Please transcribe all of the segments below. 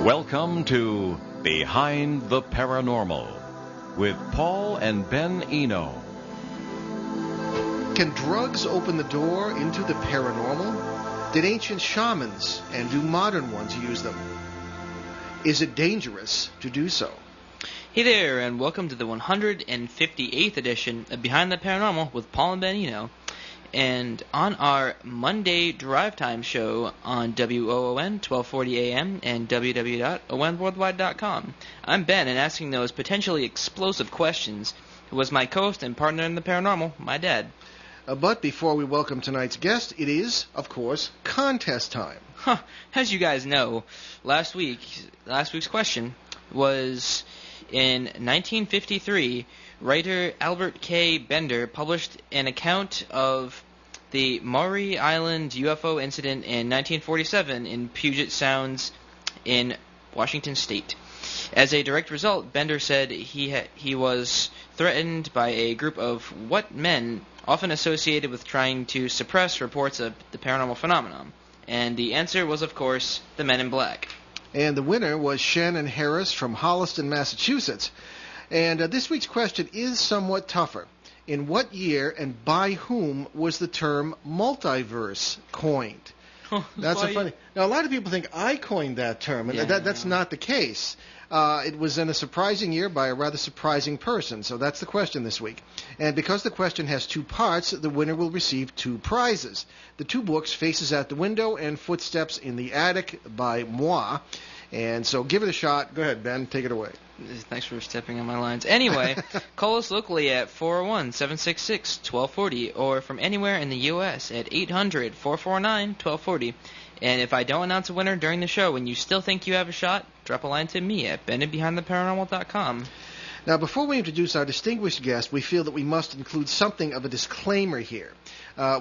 Welcome to Behind the Paranormal with Paul and Ben Eno. Can drugs open the door into the paranormal? Did ancient shamans and do modern ones use them? Is it dangerous to do so? Hey there, and welcome to the 158th edition of Behind the Paranormal with Paul and Ben Eno. And on our Monday drive time show on WOON 1240 AM and www.onworldwide.com, I'm Ben, and asking those potentially explosive questions was my co-host and partner in the paranormal, my dad. But before we welcome tonight's guest, it is, of course, contest time. As you guys know, last week's question was, in 1953, writer Albert K. Bender published an account of the Maury Island UFO incident in 1947 in Puget Sounds in Washington State. As a direct result, Bender said he was threatened by a group of what men often associated with trying to suppress reports of the paranormal phenomenon. And the answer was, of course, the Men in Black. And the winner was Shannon Harris from Holliston, Massachusetts. And this week's question is somewhat tougher. In what year and by whom was the term multiverse coined? That's a funny. Now, a lot of people think I coined that term, and that's not the case. It was in a surprising year by a rather surprising person, so that's the question this week. And because the question has two parts, the winner will receive two prizes. The two books, Faces at the Window and Footsteps in the Attic by moi. And so give it a shot. Go ahead, Ben. Take it away. Thanks for stepping on my lines. Anyway, call us locally at 401-766-1240 or from anywhere in the U.S. at 800-449-1240. And if I don't announce a winner during the show and you still think you have a shot, drop a line to me at benandbehindtheparanormal.com. Now, before we introduce our distinguished guest, we feel that we must include something of a disclaimer here.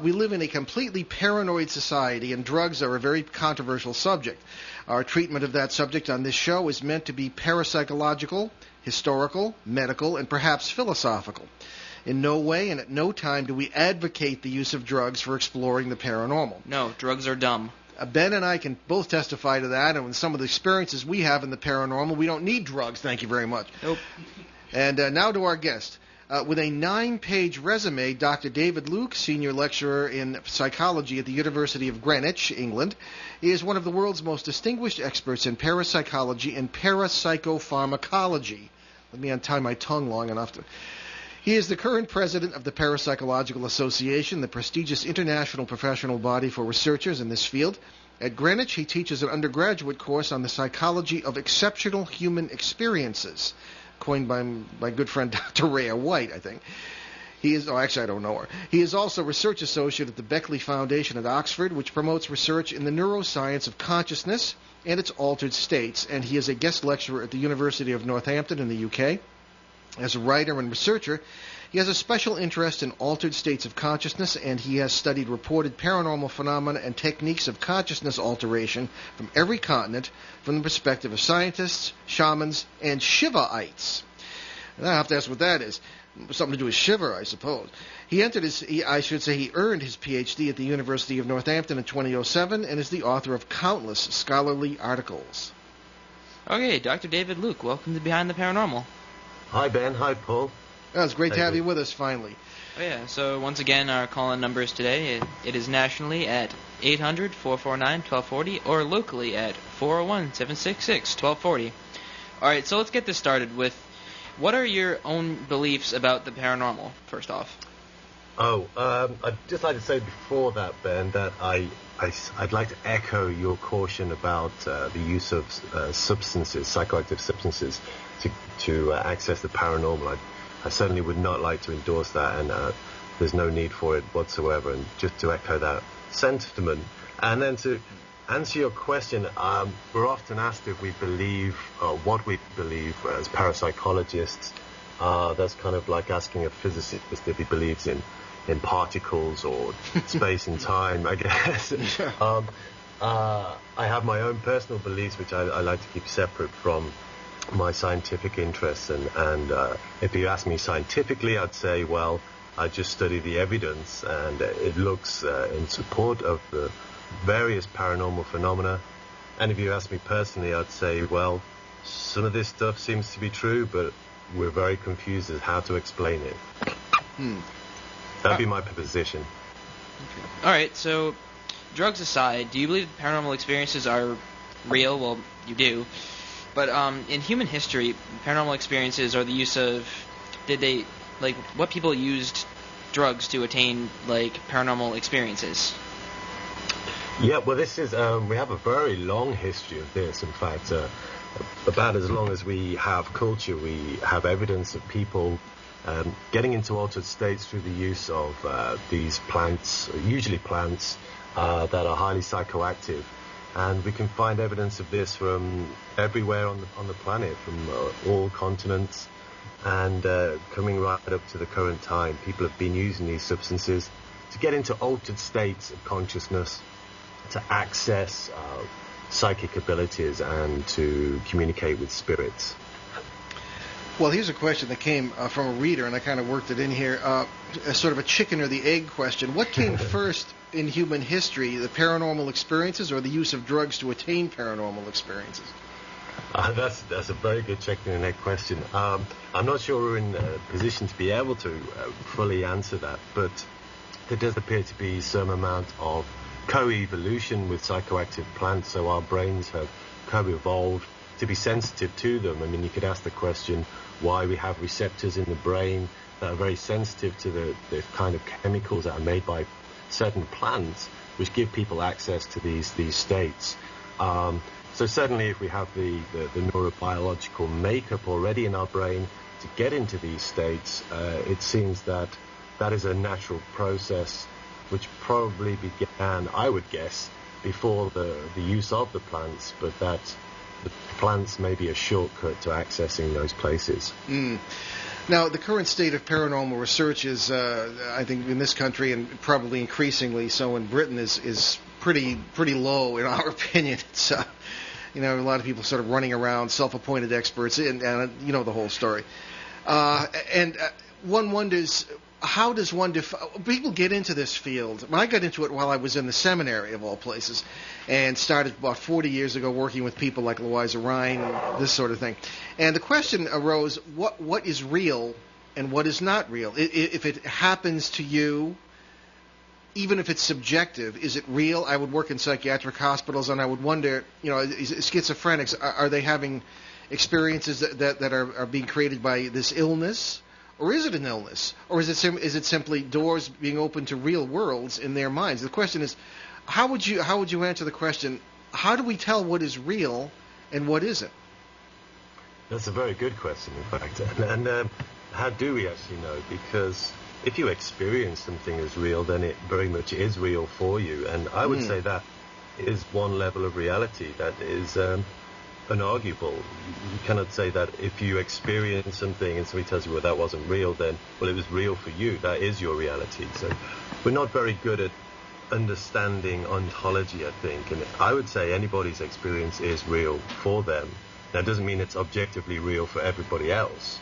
We live in a completely paranoid society, and drugs are a very controversial subject. Our treatment of that subject on this show is meant to be parapsychological, historical, medical, and perhaps philosophical. In no way and at no time do we advocate the use of drugs for exploring the paranormal. No, drugs are dumb. Ben and I can both testify to that, and with some of the experiences we have in the paranormal, we don't need drugs, thank you very much. Nope. And now to our guest. With a 9-page resume, Dr. David Luke, senior lecturer in psychology at the University of Greenwich, England, is one of the world's most distinguished experts in parapsychology and para-psychopharmacology. Let me untie my tongue long enough to... He is the current president of the Parapsychological Association, the prestigious international professional body for researchers in this field. At Greenwich, he teaches an undergraduate course on the psychology of exceptional human experiences, coined by my good friend Dr. Rhea White, I think. Actually, I don't know her. He is also research associate at the Beckley Foundation at Oxford, which promotes research in the neuroscience of consciousness and its altered states, and he is a guest lecturer at the University of Northampton in the UK. As a writer and researcher, he has a special interest in altered states of consciousness, and he has studied reported paranormal phenomena and techniques of consciousness alteration from every continent from the perspective of scientists, shamans, and Shivaites. And I have to ask what that is. Something to do with Shiva, I suppose. He earned his PhD at the University of Northampton in 2007 and is the author of countless scholarly articles. Okay, Dr. David Luke, welcome to Behind the Paranormal. Hi, Ben. Hi, Paul. Well, it's great to have you with us, finally. Oh, yeah. So, once again, our call-in numbers today, it is nationally at 800-449-1240 or locally at 401-766-1240. All right, so let's get this started with, what are your own beliefs about the paranormal, first off? I'd just like to say before that, Ben, that I'd like to echo your caution about the use of substances, psychoactive substances, to access the paranormal. I certainly would not like to endorse that, and there's no need for it whatsoever. And just to echo that sentiment, and then to answer your question, we're often asked if we believe what we believe as parapsychologists. That's kind of like asking a physicist if he believes in particles or space and time, I guess. I have my own personal beliefs, which I like to keep separate from my scientific interests. And if you ask me scientifically, I'd say, well, I just study the evidence, and it looks in support of the various paranormal phenomena And if you ask me personally, I'd say, well, some of this stuff seems to be true, but we're very confused as how to explain it. That'd be my position. Okay. All right, so drugs aside, do you believe paranormal experiences are real? Well, you do. But in human history, paranormal experiences or the use of, what people used drugs to attain, paranormal experiences? Yeah, well, this is, we have a very long history of this. In fact, about as long as we have culture, we have evidence of people getting into altered states through the use of these plants, usually plants that are highly psychoactive. And we can find evidence of this from everywhere on the planet, from all continents, and coming right up to the current time. People have been using these substances to get into altered states of consciousness, to access psychic abilities, and to communicate with spirits. Well, here's a question that came from a reader, and I kind of worked it in here, a sort of a chicken or the egg question. What came first in human history, the paranormal experiences or the use of drugs to attain paranormal experiences? That's a very good chicken and egg question. I'm not sure we're in a position to be able to fully answer that, but there does appear to be some amount of co-evolution with psychoactive plants, so our brains have co-evolved to be sensitive to them. I mean, you could ask the question why we have receptors in the brain that are very sensitive to the kind of chemicals that are made by certain plants, which give people access to these states. So certainly if we have the neurobiological makeup already in our brain to get into these states, it seems that is a natural process which probably began, I would guess, before the use of the plants, but that the plants may be a shortcut to accessing those places. Now, the current state of paranormal research is, I think, in this country and probably increasingly so in Britain, is pretty low in our opinion. It's a lot of people sort of running around, self-appointed experts, and you know the whole story. And one wonders, how does one people get into this field? Well, I got into it while I was in the seminary, of all places, and started about 40 years ago working with people like Louisa Rhine and this sort of thing. And the question arose, what is real and what is not real? If it happens to you, even if it's subjective, is it real? I would work in psychiatric hospitals, and I would wonder, schizophrenics, are they having experiences that are being created by this illness? Or is it an illness? Or is it simply doors being opened to real worlds in their minds? The question is, how would you answer the question, how do we tell what is real and what isn't? That's a very good question, in fact. And how do we actually know? Because if you experience something as real, then it very much is real for you. And I would say that is one level of reality that is unarguable. You cannot say that if you experience something and somebody tells you, well, that wasn't real, then, well, it was real for you. That is your reality. So we're not very good at understanding ontology, I think. And I would say anybody's experience is real for them. That doesn't mean it's objectively real for everybody else.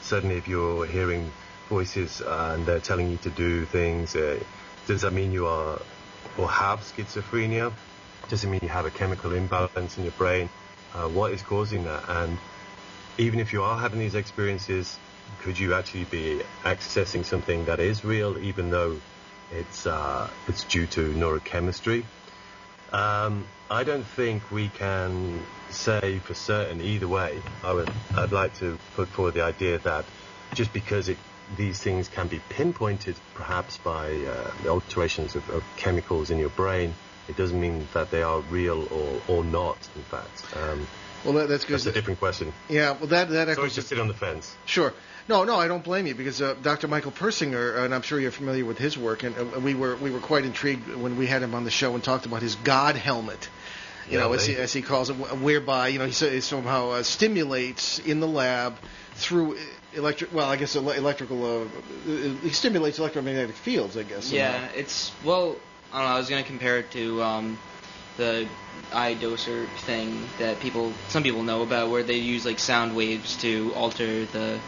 Certainly if you're hearing voices and they're telling you to do things, does that mean you are or have schizophrenia? Does it mean you have a chemical imbalance in your brain? What is causing that? And even if you are having these experiences, could you actually be accessing something that is real, even though it's due to neurochemistry? I don't think we can say for certain either way. I'd like to put forward the idea that just because these things can be pinpointed perhaps by the alterations of chemicals in your brain, it doesn't mean that they are real or not, in fact. Well, that's good. That's a different question. Yeah, well, that Sorry, just sit on the fence. Sure. No, I don't blame you, because Dr. Michael Persinger, and I'm sure you're familiar with his work, and we were quite intrigued when we had him on the show and talked about his God helmet, as he calls it, whereby he somehow stimulates in the lab through electrical. He stimulates electromagnetic fields, I guess. Yeah, somehow. I don't know, I was going to compare it to the iDoser thing that some people know about, where they use sound waves to alter the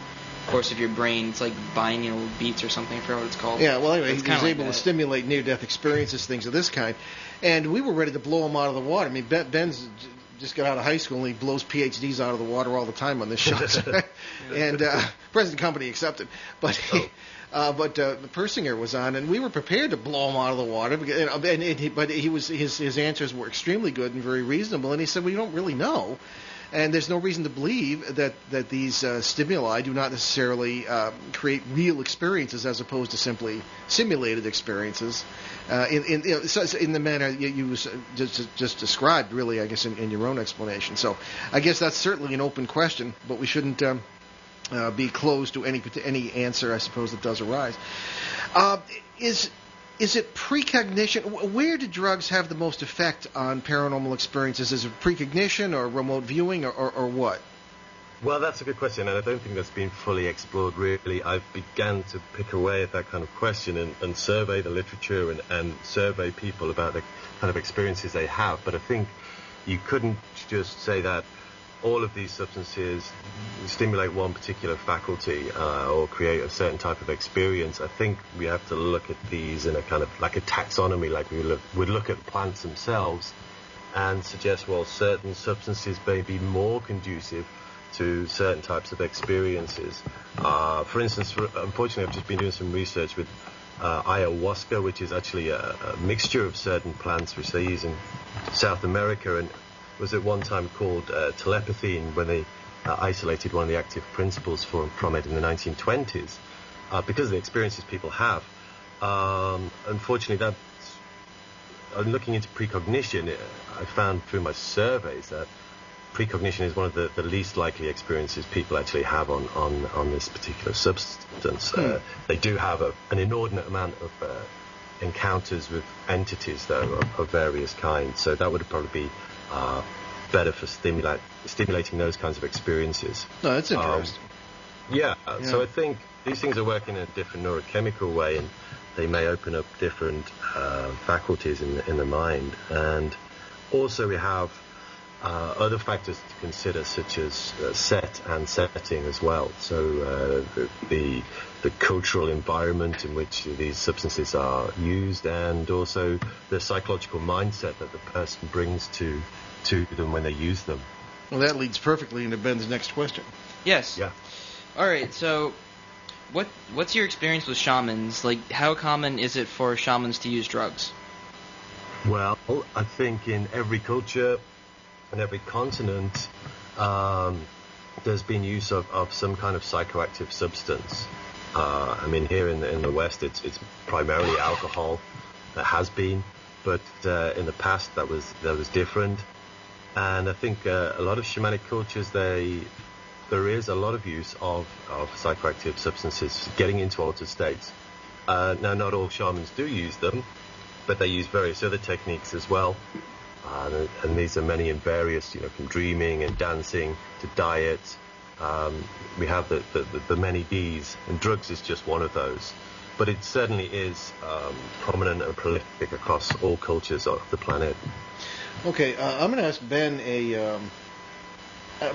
course of your brain. It's like binaural beats or something. I forgot what it's called. Yeah, well, anyway, It's he was kinda able like to that. stimulate near-death experiences, things of this kind. And we were ready to blow him out of the water. I mean, Ben's just got out of high school, and he blows PhDs out of the water all the time on this show. And present company accepted. But Persinger was on, and we were prepared to blow him out of the water. But his answers were extremely good and very reasonable. And he said, "We don't really know." And there's no reason to believe that these stimuli do not necessarily create real experiences as opposed to simply simulated experiences in the manner you just described, really, I guess, in your own explanation. So I guess that's certainly an open question, but we shouldn't be closed to any answer, I suppose, that does arise. Is it precognition? Where do drugs have the most effect on paranormal experiences? Is it precognition or remote viewing or what? Well, that's a good question, and I don't think that's been fully explored, really. I've begun to pick away at that kind of question and survey the literature and survey people about the kind of experiences they have. But I think you couldn't just say that all of these substances stimulate one particular faculty or create a certain type of experience. I think we have to look at these in a kind of like a taxonomy, like we would look at plants themselves and suggest, well, certain substances may be more conducive to certain types of experiences. For instance, unfortunately, I've just been doing some research with ayahuasca, which is actually a mixture of certain plants which they use in South America, and was at one time called telepathy, and when they isolated one of the active principles from it in the 1920s, because of the experiences people have. Unfortunately, looking into precognition, I found through my surveys that precognition is one of the least likely experiences people actually have on this particular substance. They do have an inordinate amount of encounters with entities, though, of various kinds, so that would probably be better for stimulating those kinds of experiences. No, that's interesting. Yeah, so I think these things are working in a different neurochemical way, and they may open up different faculties in the mind. And also we have other factors to consider, such as set and setting as well. So the cultural environment in which these substances are used, and also the psychological mindset that the person brings to them when they use them. Well, that leads perfectly into Ben's next question. Yes. Yeah. All right. So, what's your experience with shamans? Like, how common is it for shamans to use drugs? Well, I think in every culture and every continent, there's been use of some kind of psychoactive substance. I mean, here in the West, it's primarily alcohol. That has been, but in the past that was different. And I think a lot of shamanic cultures, there is a lot of use of psychoactive substances getting into altered states. Now, not all shamans do use them, but they use various other techniques as well. And these are many and various, from dreaming and dancing to diet. We have the many Ds, and drugs is just one of those. But it certainly is prominent and prolific across all cultures of the planet. Okay, I'm going to ask Ben a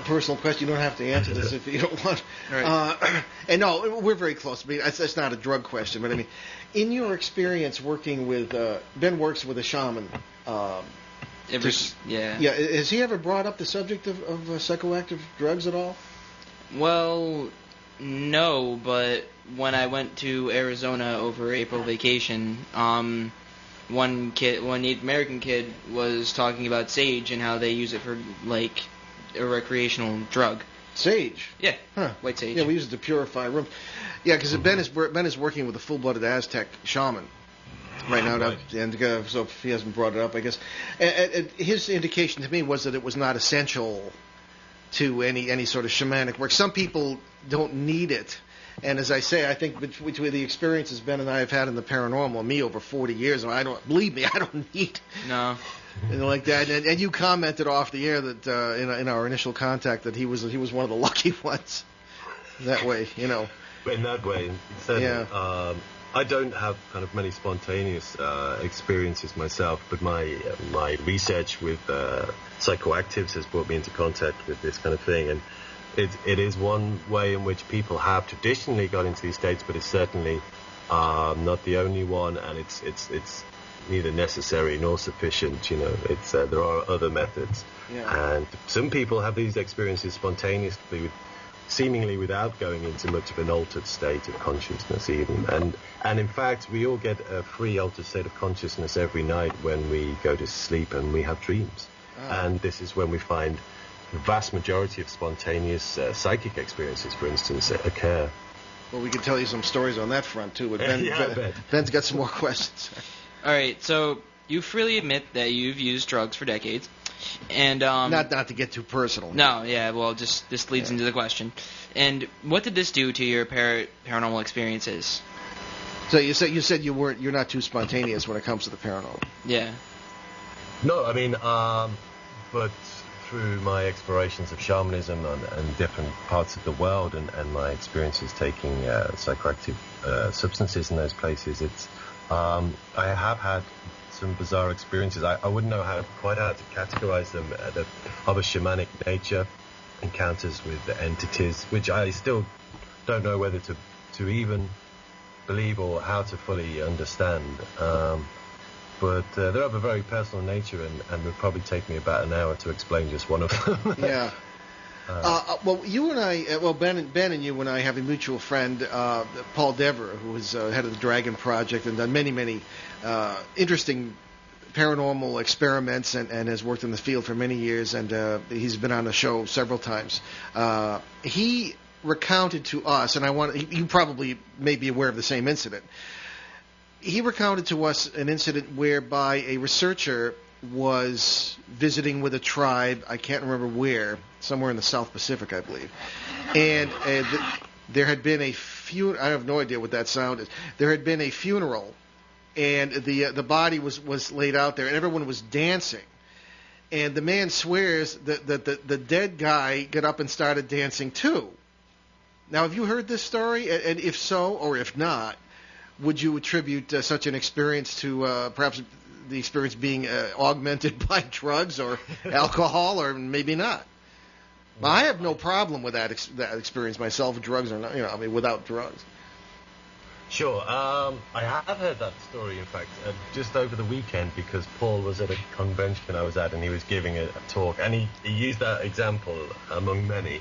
personal question. You don't have to answer this if you don't want. Right. And no, we're very close. I mean, it's not a drug question, but I mean, in your experience working with Ben works with a shaman. Yeah. Yeah. Has he ever brought up the subject of psychoactive drugs at all? Well, no, but when I went to Arizona over April vacation, one Native American kid was talking about sage and how they use it for like a recreational drug. Sage. Yeah. Huh. White sage. Yeah, we use it to purify rooms. Yeah, because Ben is working with a full-blooded Aztec shaman right now, Right. and so if he hasn't brought it up, I guess. And his indication to me was that it was not essential to any sort of shamanic work. Some people don't need it. And as I say, I think between the experiences Ben and I have had in the paranormal, me over 40 years, and I don't need No. anything like that. And you commented off the air that in our initial contact that he was one of the lucky ones. That way, In that way, certainly. Yeah. I don't have kind of many spontaneous experiences myself, but my research with psychoactives has brought me into contact with this kind of thing, and it is one way in which people have traditionally got into these states, but it's certainly not the only one, and it's neither necessary nor sufficient. It's there are other methods, and some people have these experiences spontaneously, seemingly without going into much of an altered state of consciousness even. And in fact, we all get a free altered state of consciousness every night when we go to sleep and we have dreams. And this is when we find the vast majority of spontaneous psychic experiences, for instance, occur. Well, we can tell you some stories on that front, too, but Ben's got some more questions. All right, so you freely admit that you've used drugs for decades. And not to get too personal. No, yeah, well, just this leads into the question. And what did this do to your paranormal experiences? So you said you're not too spontaneous when it comes to the paranormal. Yeah. No, I mean, but through my explorations of shamanism and different parts of the world and my experiences taking psychoactive substances in those places, I have had some bizarre experiences. I wouldn't know quite how to categorize them, of a shamanic nature, encounters with entities, which I still don't know whether to even believe or how to fully understand. But they're of a very personal nature, and it would probably take me about an hour to explain just one of them. Yeah. Well, you and I, Ben and you and I have a mutual friend, Paul Dever, who is head of the Dragon Project and done many interesting paranormal experiments and has worked in the field for many years, and he's been on the show several times. He recounted to us, and you probably may be aware of the same incident. He recounted to us an incident whereby a researcher was visiting with a tribe, I can't remember where, somewhere in the South Pacific, I believe. And there had been a funeral. I have no idea what that sound is. There had been a funeral, and the body was laid out there, and everyone was dancing. And the man swears that the dead guy got up and started dancing too. Now, have you heard this story? And if so, or if not, would you attribute such an experience to perhaps the experience being augmented by drugs or alcohol, or maybe not? Well, I have no problem with that experience myself, drugs or not. Without drugs. Sure. I have heard that story, in fact, just over the weekend, because Paul was at a convention I was at, and he was giving a talk, and he used that example among many.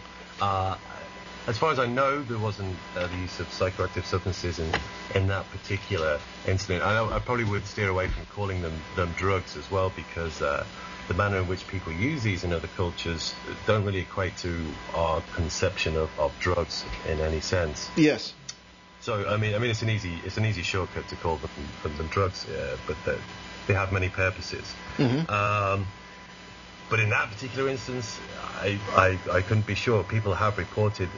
As far as I know, there wasn't the use of psychoactive substances in that particular incident. I probably would steer away from calling them drugs as well, because the manner in which people use these in other cultures don't really equate to our conception of drugs in any sense. Yes. So I mean, it's an easy shortcut to call them drugs, but they have many purposes. Mm-hmm. But in that particular instance, I couldn't be sure. People have reported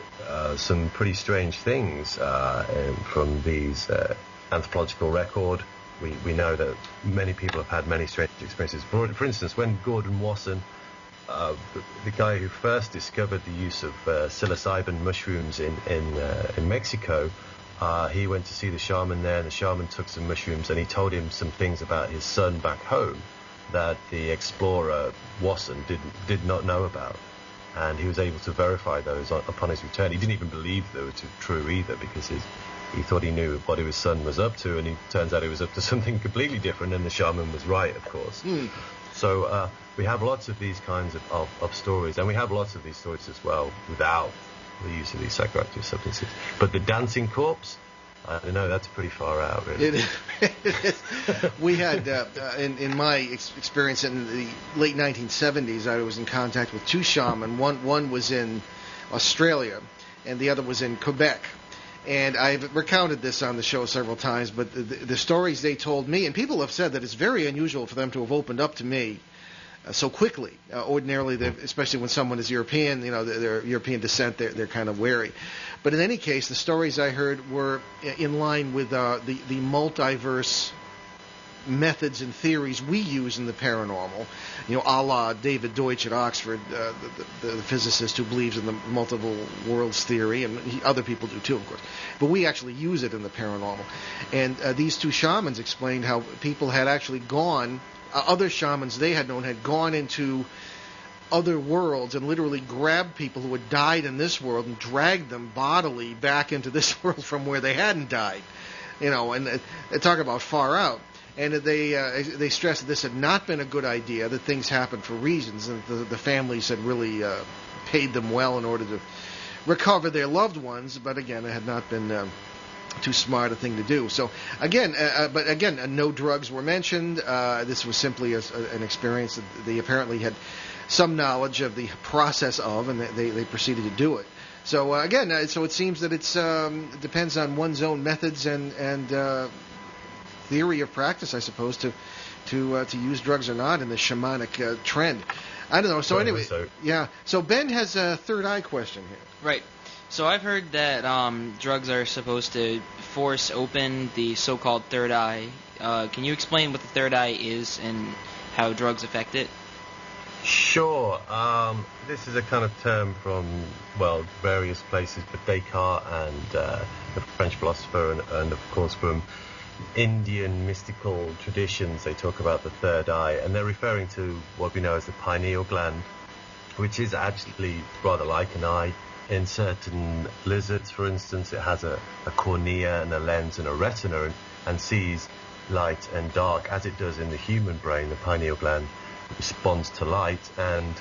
some pretty strange things from these anthropological record. We know that many people have had many strange experiences. For instance, when Gordon Wasson, the guy who first discovered the use of psilocybin mushrooms in Mexico, he went to see the shaman there, and the shaman took some mushrooms, and he told him some things about his son back home that the explorer Wasson did not know about, and he was able to verify those upon his return. He didn't even believe they were true either, because he thought he knew what his son was up to, and it turns out he was up to something completely different, and the shaman was right, of course. So we have lots of these kinds of stories, and we have lots of these stories as well without the use of these psychoactive substances. But the dancing corpse, I don't know, that's pretty far out, really. It is. We had, in my experience in the late 1970s, I was in contact with two shamans. One was in Australia, and the other was in Quebec. And I've recounted this on the show several times, but the stories they told me, and people have said that it's very unusual for them to have opened up to me so quickly. Ordinarily, especially when someone is European, they're European descent, they're kind of wary. But in any case, the stories I heard were in line with the multiverse methods and theories we use in the paranormal. A la David Deutsch at Oxford, the physicist who believes in the multiple worlds theory, and other people do too, of course. But we actually use it in the paranormal. And these two shamans explained how people had actually gone. Other shamans they had known had gone into other worlds and literally grabbed people who had died in this world and dragged them bodily back into this world from where they hadn't died. And they talk about far out. And they stressed that this had not been a good idea, that things happened for reasons, and the families had really paid them well in order to recover their loved ones, but again, it had not been too smart a thing to do. So again, no drugs were mentioned. This was simply an experience that they apparently had some knowledge of the process of, and they proceeded to do it. So again, so it seems that it depends on one's own methods and theory of practice, I suppose, to use drugs or not in the shamanic trend. I don't know. So anyway, yeah. So Ben has a third eye question here. Right. So I've heard that drugs are supposed to force open the so-called third eye. Can you explain what the third eye is and how drugs affect it? Sure. This is a kind of term from, various places, but Descartes and the French philosopher, and of course from Indian mystical traditions, they talk about the third eye, and they're referring to what we know as the pineal gland, which is actually rather like an eye. In certain lizards, for instance, it has a cornea and a lens and a retina and sees light and dark, as it does in the human brain. The pineal gland responds to light and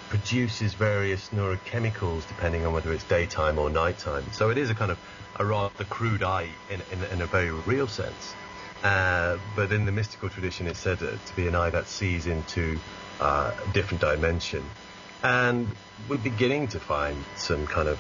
produces various neurochemicals depending on whether it's daytime or nighttime. So it is a kind of a rather crude eye in a very real sense. But in the mystical tradition, it's said to be an eye that sees into a different dimension. And we're beginning to find some kind of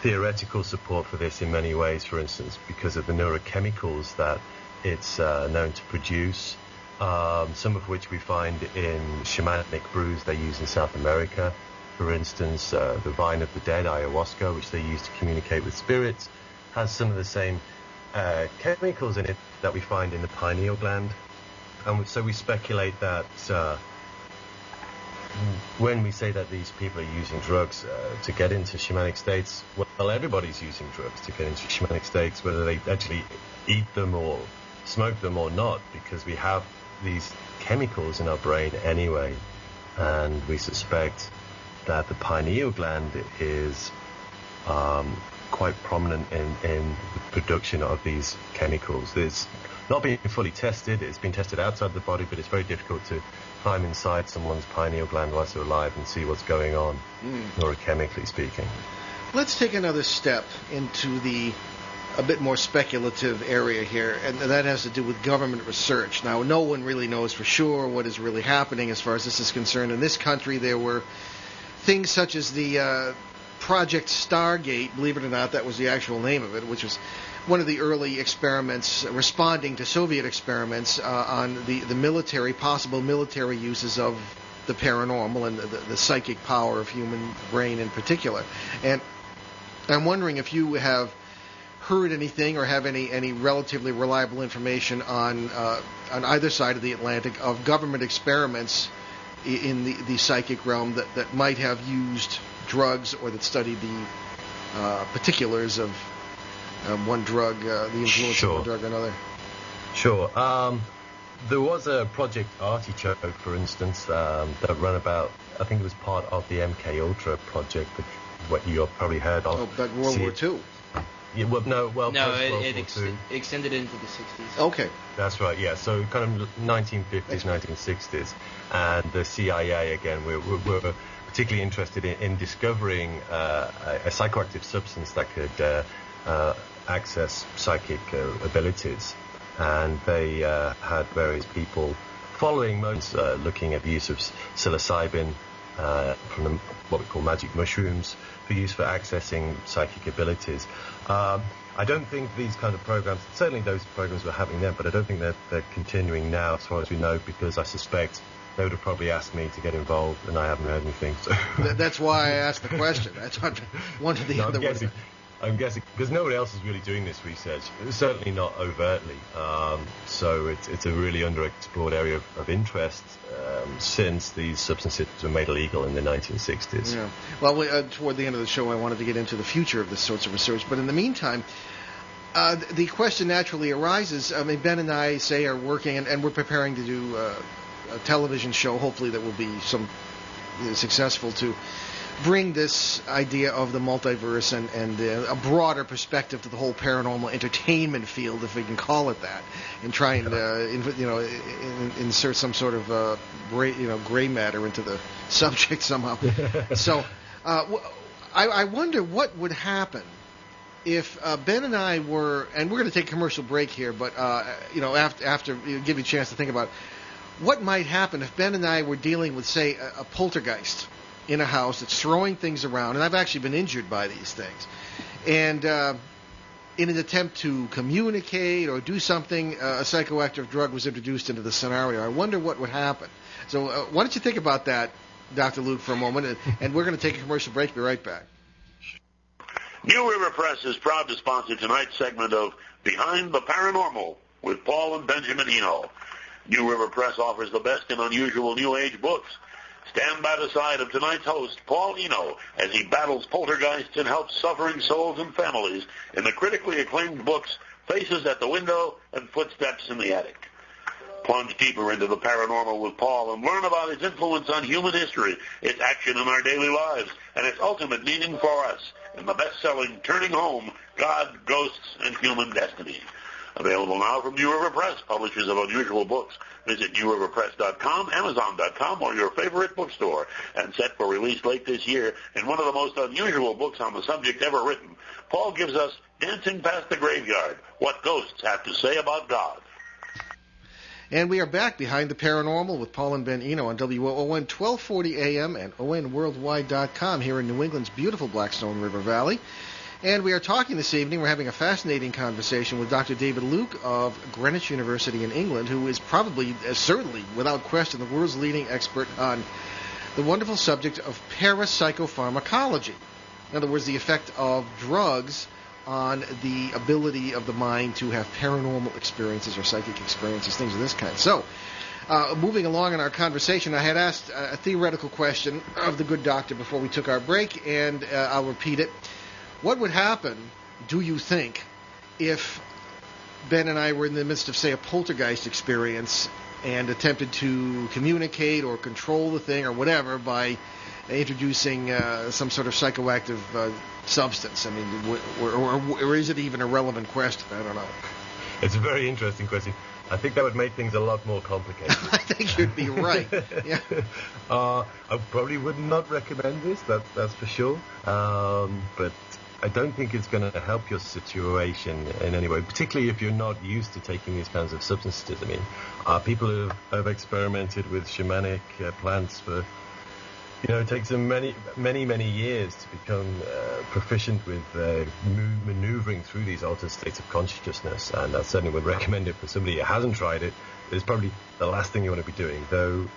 theoretical support for this in many ways, for instance, because of the neurochemicals that it's known to produce, some of which we find in shamanic brews they use in South America. For instance, the vine of the dead, ayahuasca, which they use to communicate with spirits, has some of the same chemicals in it that we find in the pineal gland. And so we speculate that when we say that these people are using drugs to get into shamanic states, well, everybody's using drugs to get into shamanic states, whether they actually eat them or smoke them or not, because we have these chemicals in our brain anyway. And we suspect that the pineal gland is quite prominent in the production of these chemicals. It's not been fully tested. It's been tested outside the body, but it's very difficult to climb inside someone's pineal gland whilst they're alive and see what's going on, neurochemically speaking. Let's take another step into a bit more speculative area here, and that has to do with government research. Now, no one really knows for sure what is really happening as far as this is concerned. In this country, there were things such as the Project Stargate, believe it or not, that was the actual name of it, which was one of the early experiments responding to Soviet experiments on the possible military uses of the paranormal and the psychic power of human brain in particular. And I'm wondering if you have heard anything or have any relatively reliable information on either side of the Atlantic of government experiments in the psychic realm that might have used drugs or that studied the particulars of one drug, the influence of one drug or another. Sure. There was a Project Artichoke, for instance, that ran about, I think it was part of the MK Ultra project, what you've probably heard of. Oh, but World War II. Yeah, no, it extended into the 60s. Okay. That's right, yeah. So kind of 1950s, 1960s. And the CIA, again, were particularly interested in discovering a psychoactive substance that could access psychic abilities. And they had various people following most, looking at the use of psilocybin from what we call magic mushrooms for use for accessing psychic abilities. I don't think these kind of programs, certainly those programs were having them, but I don't think they're continuing now as far as we know, because I suspect they would have probably asked me to get involved, and I haven't heard anything. So. That's why I asked the question. That's one of the other ones. I'm guessing, because nobody else is really doing this research, certainly not overtly. So it's a really underexplored area of interest since these substances were made illegal in the 1960s. Yeah. Well, toward the end of the show, I wanted to get into the future of this sorts of research. But in the meantime, the question naturally arises. I mean, Ben and I, are working, and we're preparing to do a television show, hopefully that will be some successful to bring this idea of the multiverse and a broader perspective to the whole paranormal entertainment field, if we can call it that, and try and insert some sort of gray matter into the subject somehow. So I wonder what would happen if Ben and I were, and we're going to take a commercial break here, but after give you a chance to think about what might happen if Ben and I were dealing with, say, a poltergeist in a house that's throwing things around, and I've actually been injured by these things, and in an attempt to communicate or do something, a psychoactive drug was introduced into the scenario. I wonder what would happen. So why don't you think about that, Dr. Luke, for a moment, and we're going to take a commercial break. Be right back. New River Press is proud to sponsor tonight's segment of Behind the Paranormal with Paul and Benjamin Eno. New River Press offers the best in unusual New Age books. Stand by the side of tonight's host, Paul Eno, as he battles poltergeists and helps suffering souls and families in the critically acclaimed books Faces at the Window and Footsteps in the Attic. Plunge deeper into the paranormal with Paul and learn about its influence on human history, its action in our daily lives, and its ultimate meaning for us in the best-selling Turning Home, God, Ghosts, and Human Destiny. Available now from New River Press, publishers of unusual books. Visit newriverpress.com, amazon.com, or your favorite bookstore. And set for release late this year in one of the most unusual books on the subject ever written, Paul gives us Dancing Past the Graveyard, What Ghosts Have to Say About God. And we are back behind the paranormal with Paul and Ben Eno on WOON 1240 AM and ONWorldwide.com here in New England's beautiful Blackstone River Valley. And we are talking this evening, we're having a fascinating conversation with Dr. David Luke of Greenwich University in England, who is probably, certainly, without question, the world's leading expert on the wonderful subject of para-psychopharmacology. In other words, the effect of drugs on the ability of the mind to have paranormal experiences or psychic experiences, things of this kind. So, moving along in our conversation, I had asked a theoretical question of the good doctor before we took our break, and I'll repeat it. What would happen, do you think, if Ben and I were in the midst of, say, a poltergeist experience and attempted to communicate or control the thing or whatever by introducing some sort of psychoactive substance? I mean, or is it even a relevant question? I don't know. It's a very interesting question. I think that would make things a lot more complicated. I think you'd be right. Yeah. I probably would not recommend this, that's for sure. But I don't think it's going to help your situation in any way, particularly if you're not used to taking these kinds of substances. I mean, people who have experimented with shamanic plants for, it takes them many years to become proficient with maneuvering through these altered states of consciousness, and I certainly would recommend it for somebody who hasn't tried it. It's probably the last thing you want to be doing, though.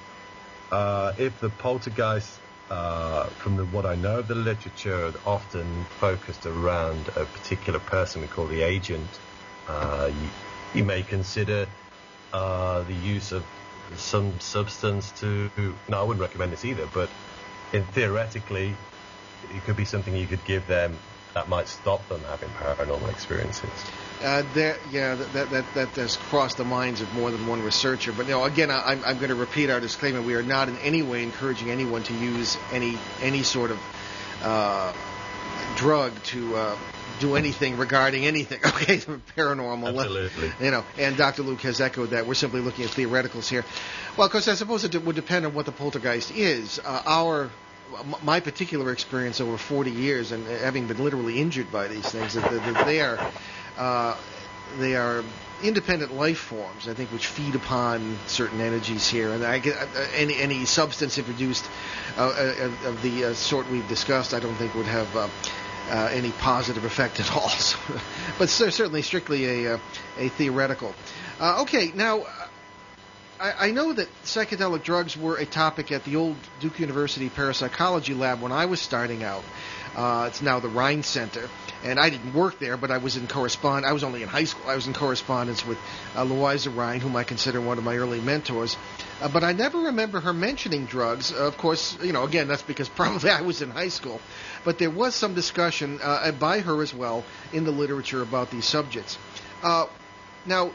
If the poltergeist, from what I know of the literature, often focused around a particular person we call the agent, you may consider the use of some substance to... No, I wouldn't recommend this either, but theoretically, it could be something you could give them that might stop them having paranormal experiences. That has crossed the minds of more than one researcher. But again, I'm going to repeat our disclaimer: we are not in any way encouraging anyone to use any sort of drug to do anything regarding anything. Okay, paranormal. Absolutely. And Dr. Luke has echoed that. We're simply looking at theoreticals here. Well, of course, I suppose it would depend on what the poltergeist is. My particular experience over 40 years, and having been literally injured by these things, that they are independent life forms, I think, which feed upon certain energies here. And any substance introduced of the sort we've discussed, I don't think would have any positive effect at all. So, but certainly strictly a theoretical. Okay, now... I know that psychedelic drugs were a topic at the old Duke University parapsychology lab when I was starting out. It's now the Rhine Center, and I didn't work there, but I was I was only in high school. I was in correspondence with Louisa Rhine, whom I consider one of my early mentors. But I never remember her mentioning drugs. Of course, again, that's because probably I was in high school. But there was some discussion by her as well in the literature about these subjects. Now,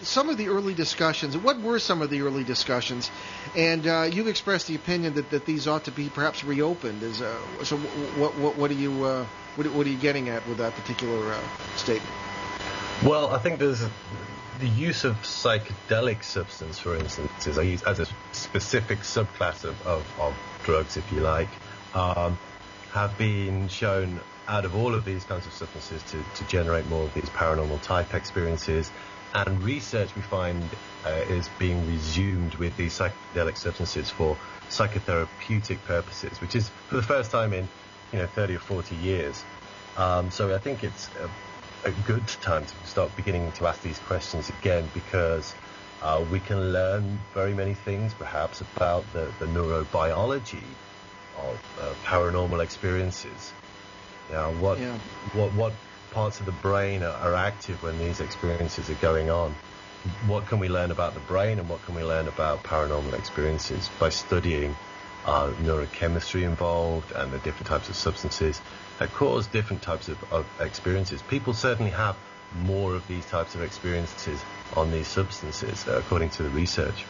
some of the early discussions. What were some of the early discussions? And you've expressed the opinion that these ought to be perhaps reopened. So what are you getting at with that particular statement? Well, I think there's the use of psychedelic substance, for instance, is used as a specific subclass of drugs, if you like, have been shown out of all of these kinds of substances to generate more of these paranormal type experiences. And research, we find, is being resumed with these psychedelic substances for psychotherapeutic purposes, which is for the first time in 30 or 40 years. So I think it's a good time to start beginning to ask these questions again, because we can learn very many things, perhaps, about the neurobiology of paranormal experiences. What parts of the brain are active when these experiences are going on? What can we learn about the brain, and what can we learn about paranormal experiences by studying neurochemistry involved and the different types of substances that cause different types of experiences? People certainly have more of these types of experiences on these substances, according to the research.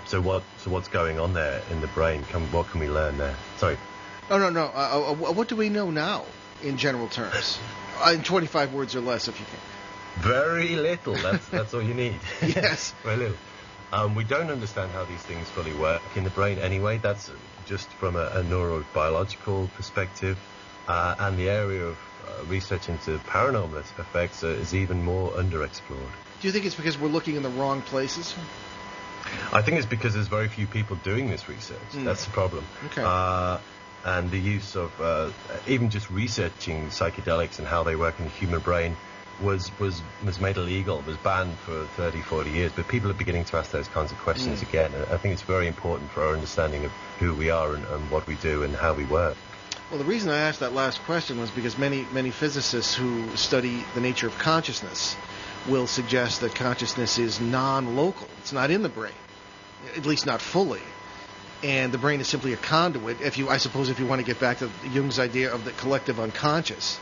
So what's going on there in the brain? What can we learn there? Sorry. No. What do we know now, in general terms? In 25 words or less, if you can. Very little. That's all you need. Yes. Very little. We don't understand how these things fully work in the brain anyway. That's just from a neurobiological perspective. And the area of research into paranormal effects is even more underexplored. Do you think it's because we're looking in the wrong places? I think it's because there's very few people doing this research. That's the problem. Okay. And the use of even just researching psychedelics and how they work in the human brain was made illegal, was banned for 30, 40 years. But people are beginning to ask those kinds of questions again. And I think it's very important for our understanding of who we are and what we do and how we work. Well, the reason I asked that last question was because many physicists who study the nature of consciousness will suggest that consciousness is non-local. It's not in the brain, at least not fully. And the brain is simply a conduit, I suppose if you want to get back to Jung's idea of the collective unconscious.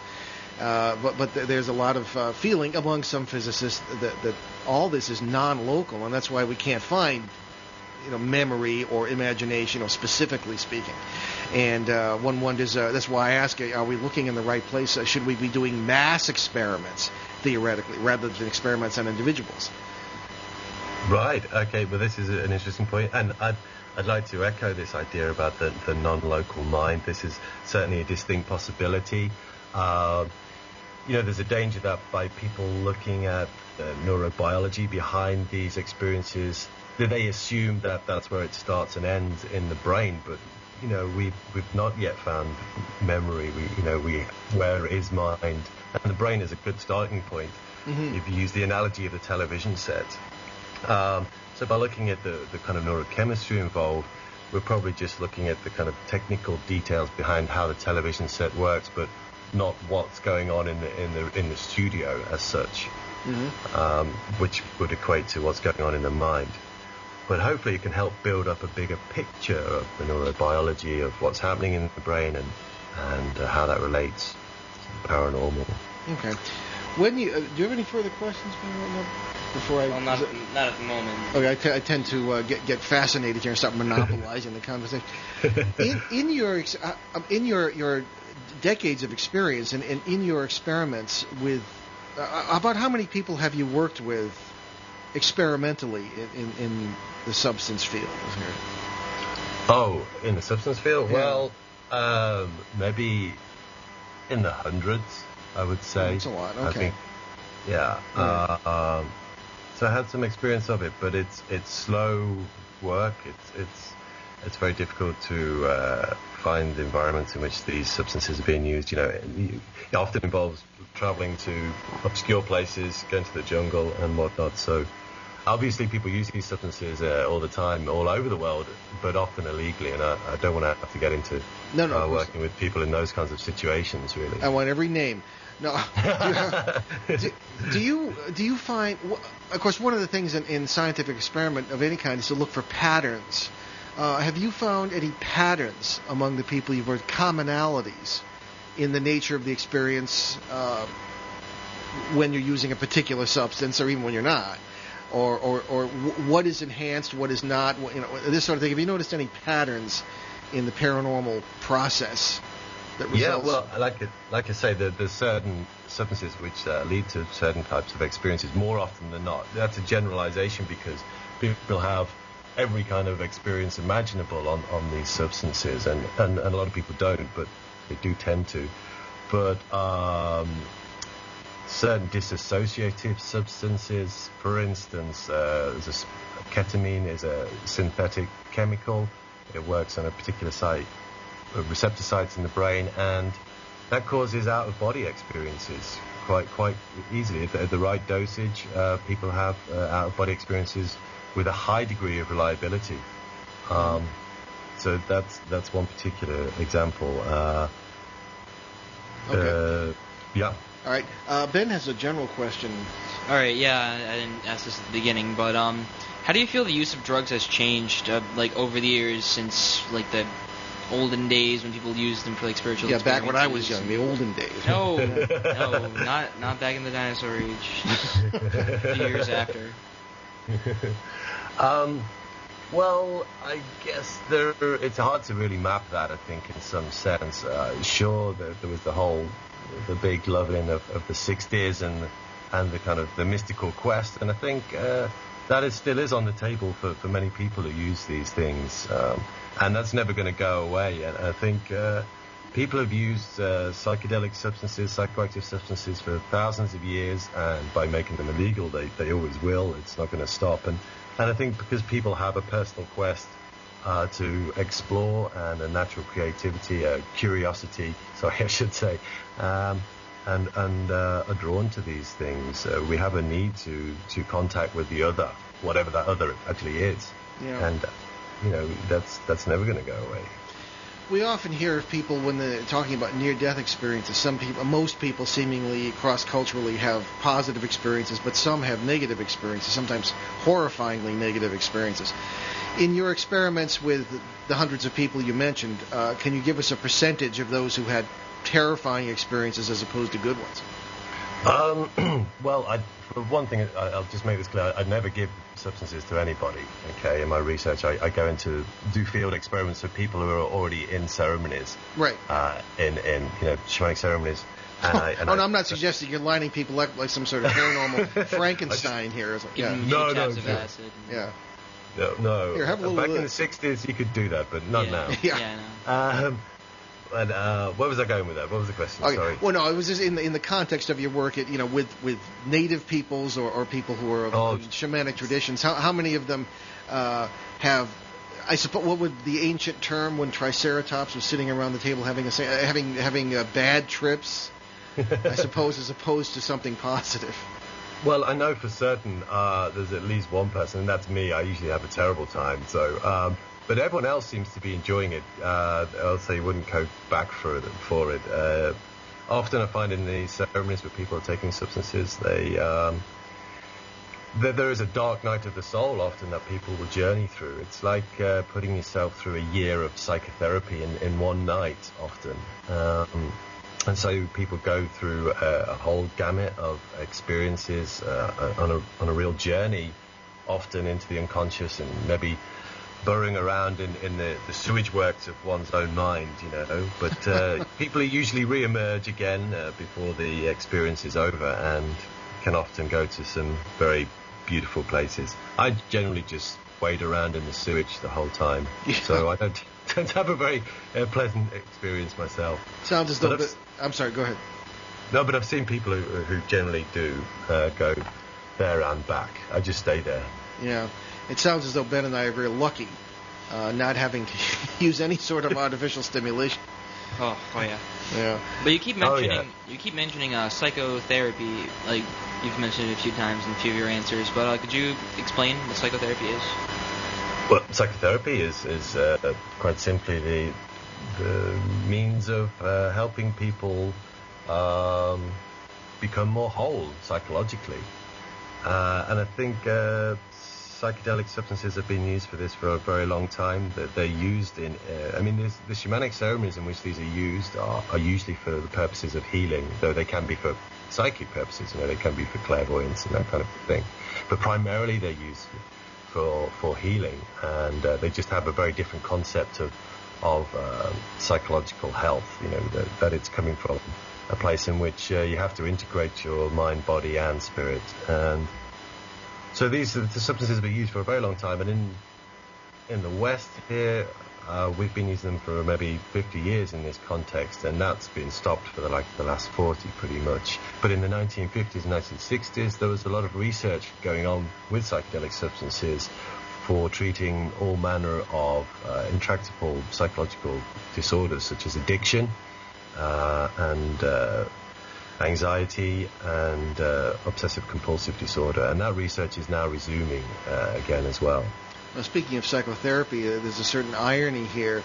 But there's a lot of feeling among some physicists that all this is non-local, and that's why we can't find memory or imagination, specifically speaking. And one wonders, that's why I ask, are we looking in the right place? Should we be doing mass experiments, theoretically, rather than experiments on individuals? Right, okay, well this is an interesting point, and I'd like to echo this idea about the non-local mind. This is certainly a distinct possibility. There's a danger that by people looking at the neurobiology behind these experiences, that they assume that that's where it starts and ends in the brain. But we've not yet found memory. Where is mind? And the brain is a good starting point. Mm-hmm. If you use the analogy of the television set. So by looking at the kind of neurochemistry involved, we're probably just looking at the kind of technical details behind how the television set works, but not what's going on in the studio as such, which would equate to what's going on in the mind. But hopefully it can help build up a bigger picture of the neurobiology of what's happening in the brain and how that relates to the paranormal. Okay. Do you have any further questions before I? Well, not at the moment. Okay, I tend to get fascinated here and start monopolizing the conversation. In your decades of experience and in your experiments with, about how many people have you worked with experimentally in the substance field? Oh, in the substance field? Yeah. Well, maybe in the hundreds, I would say. That's a lot. Okay. I think, yeah. Right. So I had some experience of it, but it's slow work. It's very difficult to find environments in which these substances are being used. It often involves traveling to obscure places, going to the jungle and whatnot. So obviously people use these substances all the time, all over the world, but often illegally. And I don't want to have to get into working with people in those kinds of situations, really. I want every name. No. Do you find? Of course, one of the things in scientific experiment of any kind is to look for patterns. Have you found any patterns among the people you've worked, commonalities in the nature of the experience? when you're using a particular substance, or even when you're not, or what is enhanced, what is not, this sort of thing. Have you noticed any patterns in the paranormal process that results? Yeah, well, like I say, there's certain substances which lead to certain types of experiences more often than not. That's a generalization because people have every kind of experience imaginable on these substances, and a lot of people don't, but they do tend to. But certain dissociative substances, for instance, ketamine is a synthetic chemical. It works on a particular site, receptor sites in the brain, and that causes out-of-body experiences quite easily. At the right dosage, people have out-of-body experiences with a high degree of reliability. So that's one particular example. Okay. Yeah. All right. Ben has a general question. All right, yeah, I didn't ask this at the beginning, but how do you feel the use of drugs has changed, like over the years since like the olden days when people used them for like spiritual? Yeah, back when I was young, the olden days. No, not back in the dinosaur age. A few years after. Well, I guess it's hard to really map that, I think, in some sense. Sure, there was the big loving of the 60s and the kind of the mystical quest, and I think that still is on the table for many people who use these things, and that's never going to go away. And I think people have used psychedelic substances, psychoactive substances for thousands of years, and by making them illegal, they always will. It's not going to stop. And I think because people have a personal quest to explore and a natural creativity, curiosity, sorry, I should say, and are drawn to these things, we have a need to contact with the other, whatever that other actually is. Yeah. And that's never going to go away. We often hear of people when they're talking about near-death experiences. Most people seemingly cross-culturally have positive experiences, but some have negative experiences, sometimes horrifyingly negative experiences. In your experiments with the hundreds of people you mentioned, can you give us a percentage of those who had terrifying experiences as opposed to good ones? Well, for one thing, I'll just make this clear. I'd never give substances to anybody. Okay, in my research, I go into do field experiments with people who are already in ceremonies, right? In shamanic ceremonies. And I'm not suggesting you're lining people up like some sort of paranormal Frankenstein here. Yeah. No. Here, have a little back in the 60s, you could do that, but not now. Yeah, I know. And where was I going with that? What was the question? Okay. Sorry. Well, no, it was just in the context of your work, with native peoples or people who are of shamanic traditions. How many of them have? I suppose what would the ancient term when Triceratops was sitting around the table having bad trips? I suppose, as opposed to something positive. Well, I know for certain there's at least one person, and that's me. I usually have a terrible time. So. But everyone else seems to be enjoying it, else they wouldn't go back for it. Often I find in these ceremonies where people are taking substances, there is a dark night of the soul often that people will journey through. It's like putting yourself through a year of psychotherapy in one night often. And so people go through a whole gamut of experiences on a real journey, often into the unconscious, and maybe burrowing around in the sewage works of one's own mind, But people usually re-emerge again before the experience is over, and can often go to some very beautiful places. I generally just wade around in the sewage the whole time, so I don't have a very pleasant experience myself. Sounds as though... I'm sorry, go ahead. No, but I've seen people who generally do go there and back. I just stay there. Yeah. It sounds as though Ben and I are very lucky not having to use any sort of artificial stimulation. Oh yeah. Yeah. But you keep mentioning psychotherapy, like you've mentioned it a few times in a few of your answers. But could you explain what psychotherapy is? Well, psychotherapy is quite simply the means of helping people become more whole psychologically, and I think psychedelic substances have been used for this for a very long time. That they're used in, the shamanic ceremonies in which these are used are usually for the purposes of healing, though they can be for psychic purposes. They can be for clairvoyance and that kind of thing. But primarily they're used for healing, and they just have a very different concept of psychological health. That it's coming from a place in which you have to integrate your mind, body, and spirit. And so these are the substances have been used for a very long time, and in the West here, we've been using them for maybe 50 years in this context, and that's been stopped for the last 40 pretty much. But in the 1950s and 1960s, there was a lot of research going on with psychedelic substances for treating all manner of intractable psychological disorders, such as addiction and anxiety and obsessive-compulsive disorder. And that research is now resuming again as well. Now, speaking of psychotherapy, there's a certain irony here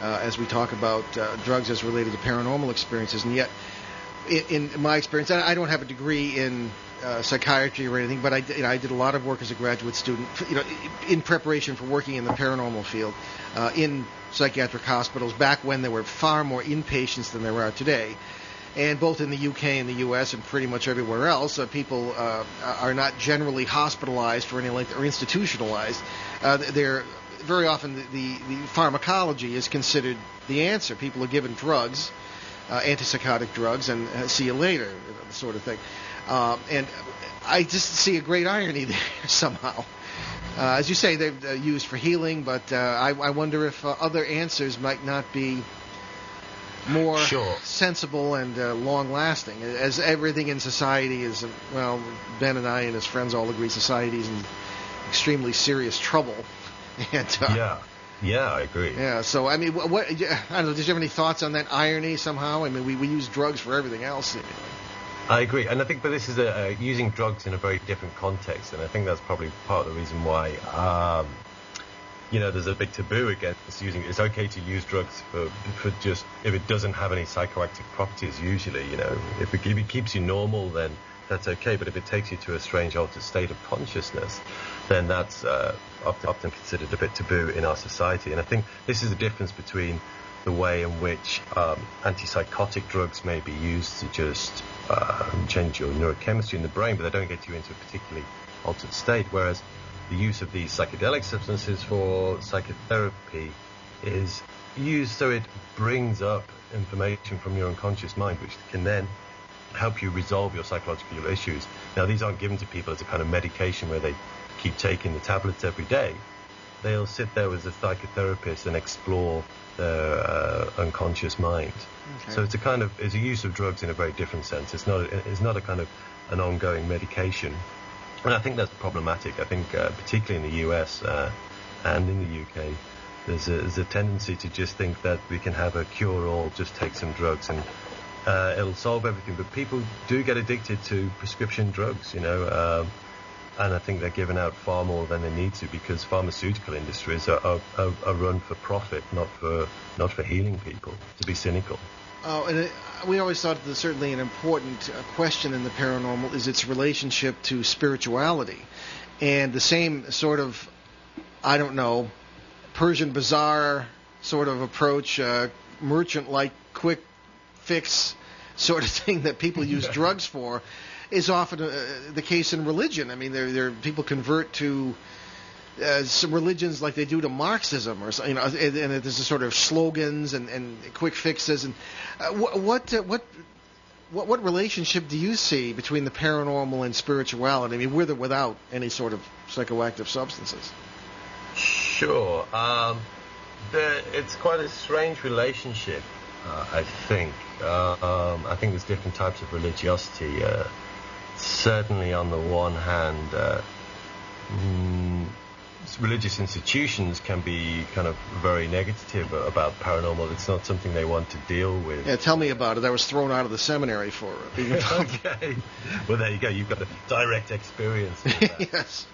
as we talk about drugs as related to paranormal experiences, and yet, in my experience, I don't have a degree in psychiatry or anything, but I did a lot of work as a graduate student, in preparation for working in the paranormal field, in psychiatric hospitals back when there were far more inpatients than there are today. And both in the UK and the US and pretty much everywhere else, people are not generally hospitalized for any length or institutionalized. They're very often the pharmacology is considered the answer. People are given drugs, antipsychotic drugs, and see you later, sort of thing. And I just see a great irony there somehow. As you say, they're used for healing, but I wonder if other answers might not be more sensible and long-lasting, as everything in society is. Well, Ben and I and his friends all agree society is in extremely serious trouble. And yeah, I agree. Yeah, so I mean, what I don't know. Did you have any thoughts on that irony somehow? I mean, we use drugs for everything else, seemingly. I agree, and I think, but this is using drugs in a very different context, and I think that's probably part of the reason why. There's a big taboo against using. It's okay to use drugs for just if it doesn't have any psychoactive properties. Usually, if it keeps you normal, then that's okay. But if it takes you to a strange, altered state of consciousness, then that's often considered a bit taboo in our society. And I think this is the difference between the way in which antipsychotic drugs may be used to just change your neurochemistry in the brain, but they don't get you into a particularly altered state, whereas the use of these psychedelic substances for psychotherapy is used so it brings up information from your unconscious mind, which can then help you resolve your psychological issues. Now, these aren't given to people as a kind of medication where they keep taking the tablets every day. They'll sit there as a psychotherapist and explore their unconscious mind. Okay. So it's a use of drugs in a very different sense. It's not a kind of an ongoing medication. And I think that's problematic. I think particularly in the US and in the UK, there's a tendency to just think that we can have a cure-all, just take some drugs and it'll solve everything. But people do get addicted to prescription drugs, and I think they're given out far more than they need to, because pharmaceutical industries are run for profit, not for healing people, to be cynical. Oh, and we always thought that certainly an important question in the paranormal is its relationship to spirituality. And the same sort of, Persian bazaar sort of approach, merchant-like quick fix sort of thing that people use drugs for, is often the case in religion. I mean, there people convert to some religions like they do to Marxism, or and there's a sort of slogans and quick fixes. And what relationship do you see between the paranormal and spirituality? I mean, with or without any sort of psychoactive substances? Sure, it's quite a strange relationship. I think there's different types of religiosity. Certainly, on the one hand, religious institutions can be kind of very negative about paranormal. It's not something they want to deal with. Yeah, tell me about it. I was thrown out of the seminary for it. Okay. Well, there you go. You've got a direct experience with that. Yes.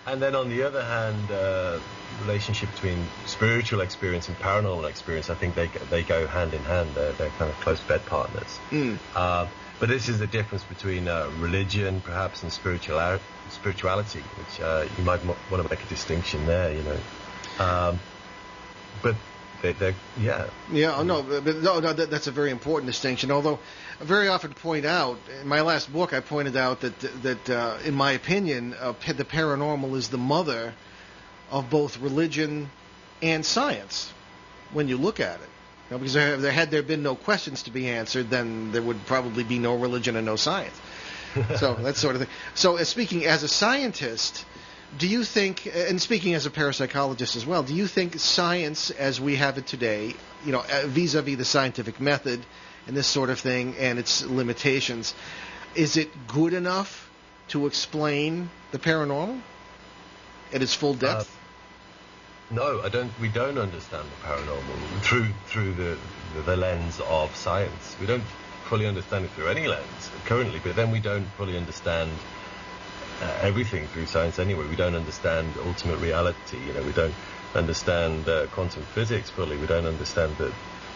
And then on the other hand, relationship between spiritual experience and paranormal experience, I think they go hand in hand. They're kind of close bed partners. But this is the difference between religion, perhaps, and spirituality, which you might want to make a distinction there, But Yeah. Yeah, no, that's a very important distinction. Although, I very often point out, in my last book, I pointed out that in my opinion, the paranormal is the mother of both religion and science. When you look at it, because had there been no questions to be answered, then there would probably be no religion and no science. So that sort of thing. So, speaking as a scientist, do you think, and speaking as a parapsychologist as well, do you think science as we have it today, vis-a-vis the scientific method and this sort of thing and its limitations, is it good enough to explain the paranormal at its full depth? No, we don't understand the paranormal through the lens of science. We don't fully understand it through any lens currently, but then we don't fully understand everything through science anyway. We don't understand ultimate reality. We don't understand quantum physics fully. We don't understand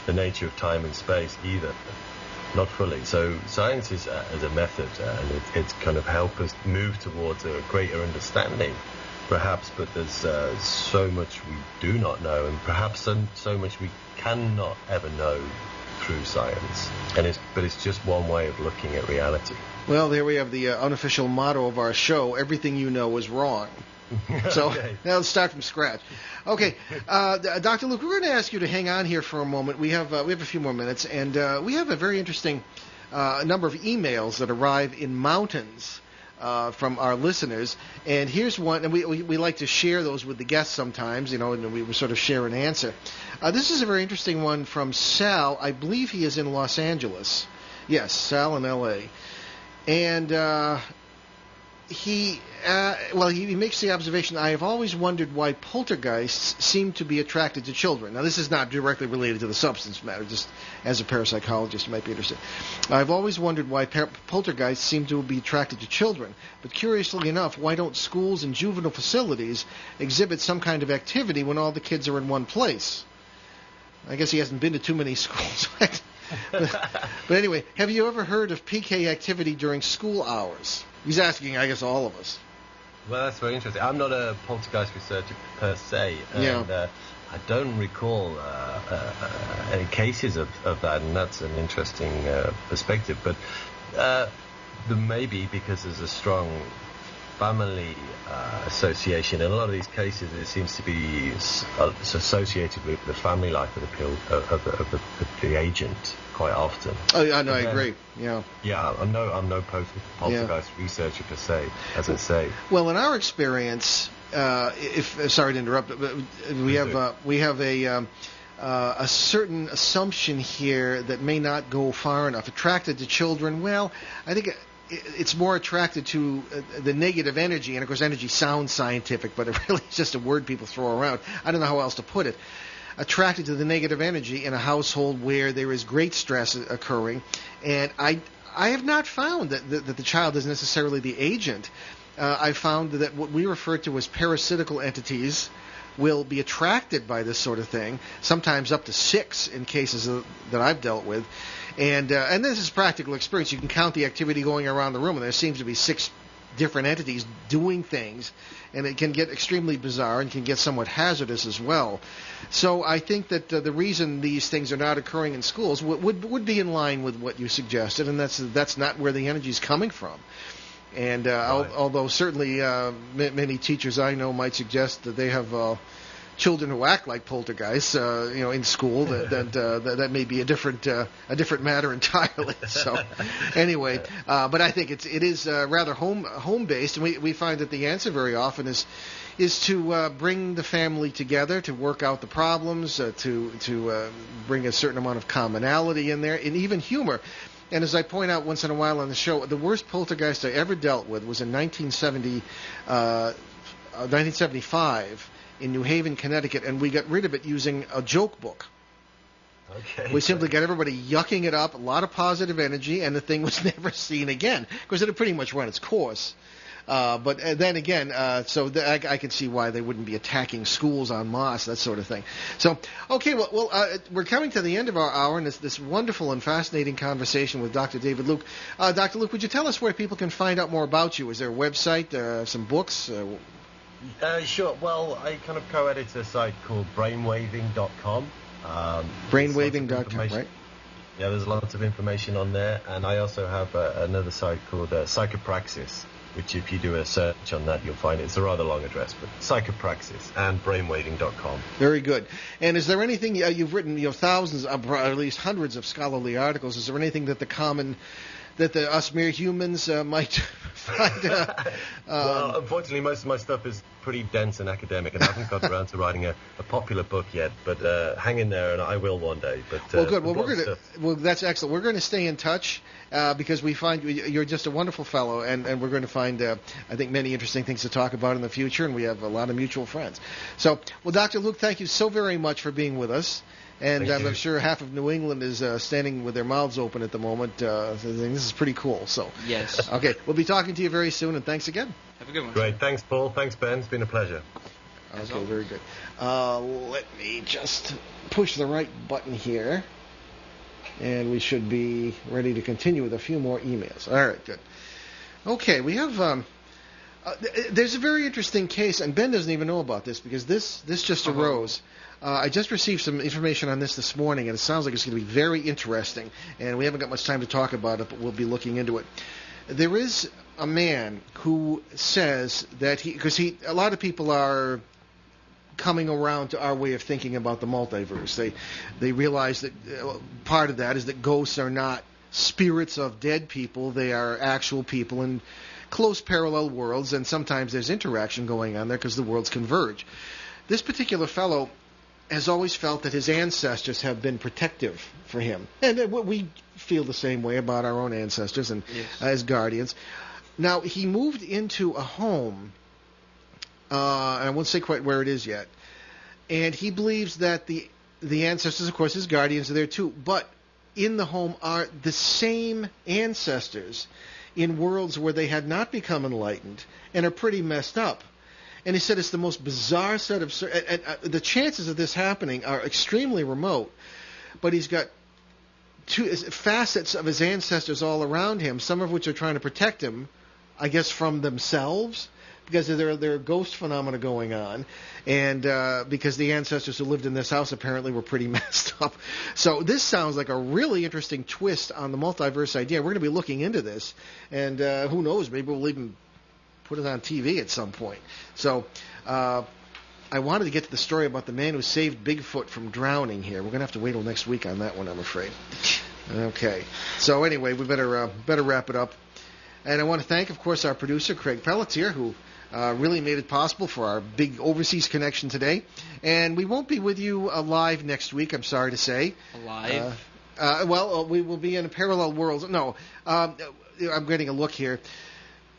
the nature of time and space either, not fully. So science is as a method, and it's kind of help us move towards a greater understanding, perhaps. But there's so much we do not know, and perhaps so much we cannot ever know through science. But it's just one way of looking at reality. Well, there we have the unofficial motto of our show: everything you know is wrong. So Okay. now let's start from scratch. Okay, Dr. Luke, we're going to ask you to hang on here for a moment. We have a few more minutes, and we have a very interesting number of emails that arrive in mountains from our listeners. And here's one, and we like to share those with the guests sometimes, and we sort of share an answer. This is a very interesting one from Sal. I believe he is in Los Angeles. Yes, Sal in L.A. And he makes the observation, I have always wondered why poltergeists seem to be attracted to children. Now, this is not directly related to the substance matter, just as a parapsychologist you might be interested. I've always wondered why poltergeists seem to be attracted to children, but curiously enough, why don't schools and juvenile facilities exhibit some kind of activity when all the kids are in one place? I guess he hasn't been to too many schools. But anyway, have you ever heard of PK activity during school hours? He's asking, I guess, all of us. Well, that's very interesting. I'm not a poltergeist researcher per se, and Yeah. I don't recall any cases of that, and that's an interesting perspective. But there may be, because there's a strong family association. In a lot of these cases, it seems to be associated with the family life of the agent quite often. Oh, yeah, no, I agree. Yeah. Yeah, I'm no poltergeist researcher per se, as I say. Well, in our experience, sorry to interrupt, but we have a certain assumption here that may not go far enough. Attracted to children, well, I think it's more attracted to the negative energy, and of course energy sounds scientific, but it really is just a word people throw around. I don't know how else to put it. Attracted to the negative energy in a household where there is great stress occurring, and I have not found that the child is necessarily the agent. I found that what we refer to as parasitical entities will be attracted by this sort of thing, sometimes up to 6 in cases that I've dealt with. And this is practical experience. You can count the activity going around the room, and there seems to be 6 different entities doing things, and it can get extremely bizarre and can get somewhat hazardous as well. So I think that the reason these things are not occurring in schools would be in line with what you suggested, and that's not where the energy is coming from. And although certainly many teachers I know might suggest that they have children who act like poltergeists, in school, that may be a different matter entirely. So, anyway, but I think it is rather home based, and we find that the answer very often is to bring the family together, to work out the problems, to bring a certain amount of commonality in there, and even humor. And as I point out once in a while on the show, the worst poltergeist I ever dealt with was in 1975 in New Haven, Connecticut, and we got rid of it using a joke book. Okay. We simply got everybody yucking it up, a lot of positive energy, and the thing was never seen again, because it had pretty much run its course. But then again, I can see why they wouldn't be attacking schools en masse, that sort of thing. So, okay, well, we're coming to the end of our hour, and it's this wonderful and fascinating conversation with Dr. David Luke. Dr. Luke, would you tell us where people can find out more about you? Is there a website, some books? Sure. Well, I kind of co-edit a site called brainwaving.com. Brainwaving.com, right? Yeah, there's lots of information on there, and I also have another site called Psychopraxis, which if you do a search on that, you'll find it. It's a rather long address, but Psychopraxis and brainwaving.com. Very good. And is there anything, you've written thousands, or at least hundreds of scholarly articles, is there anything that the us mere humans might find? Well, unfortunately, most of my stuff is pretty dense and academic, and I haven't got around to writing a popular book yet. But hang in there, and I will one day. But well, good. Well, that's excellent. We're going to stay in touch because we find you're just a wonderful fellow, and we're going to find, I think, many interesting things to talk about in the future, and we have a lot of mutual friends. So, well, Dr. Luke, thank you so very much for being with us. And I'm sure half of New England is standing with their mouths open at the moment. This is pretty cool. So yes. Okay, we'll be talking to you very soon, and thanks again. Have a good one. Great. Thanks, Paul. Thanks, Ben. It's been a pleasure. Okay, very good. Let me just push the right button here, and we should be ready to continue with a few more emails. All right, good. Okay, we have... there's a very interesting case, and Ben doesn't even know about this because this just arose. I just received some information on this morning, and it sounds like it's going to be very interesting. And we haven't got much time to talk about it, but we'll be looking into it. There is a man who says that a lot of people are coming around to our way of thinking about the multiverse. They realize that part of that is that ghosts are not spirits of dead people; they are actual people in close parallel worlds, and sometimes there's interaction going on there because the worlds converge. This particular fellow has always felt that his ancestors have been protective for him. And we feel the same way about our own ancestors and as guardians. Now, he moved into a home, and I won't say quite where it is yet, and he believes that the ancestors, of course, his guardians are there too, but in the home are the same ancestors in worlds where they had not become enlightened and are pretty messed up. And he said it's the most bizarre set of... the chances of this happening are extremely remote, but he's got two facets of his ancestors all around him, some of which are trying to protect him, I guess, from themselves, because there are ghost phenomena going on, and because the ancestors who lived in this house apparently were pretty messed up. So this sounds like a really interesting twist on the multiverse idea. We're going to be looking into this, and who knows, maybe we'll even put it on TV at some point. So I wanted to get to the story about the man who saved Bigfoot from drowning here. We're going to have to wait till next week on that one, I'm afraid. Okay. So anyway, we better wrap it up. And I want to thank, of course, our producer, Craig Pelletier, who really made it possible for our big overseas connection today. And we won't be with you live next week, I'm sorry to say. Live? We will be in a parallel world. No, I'm getting a look here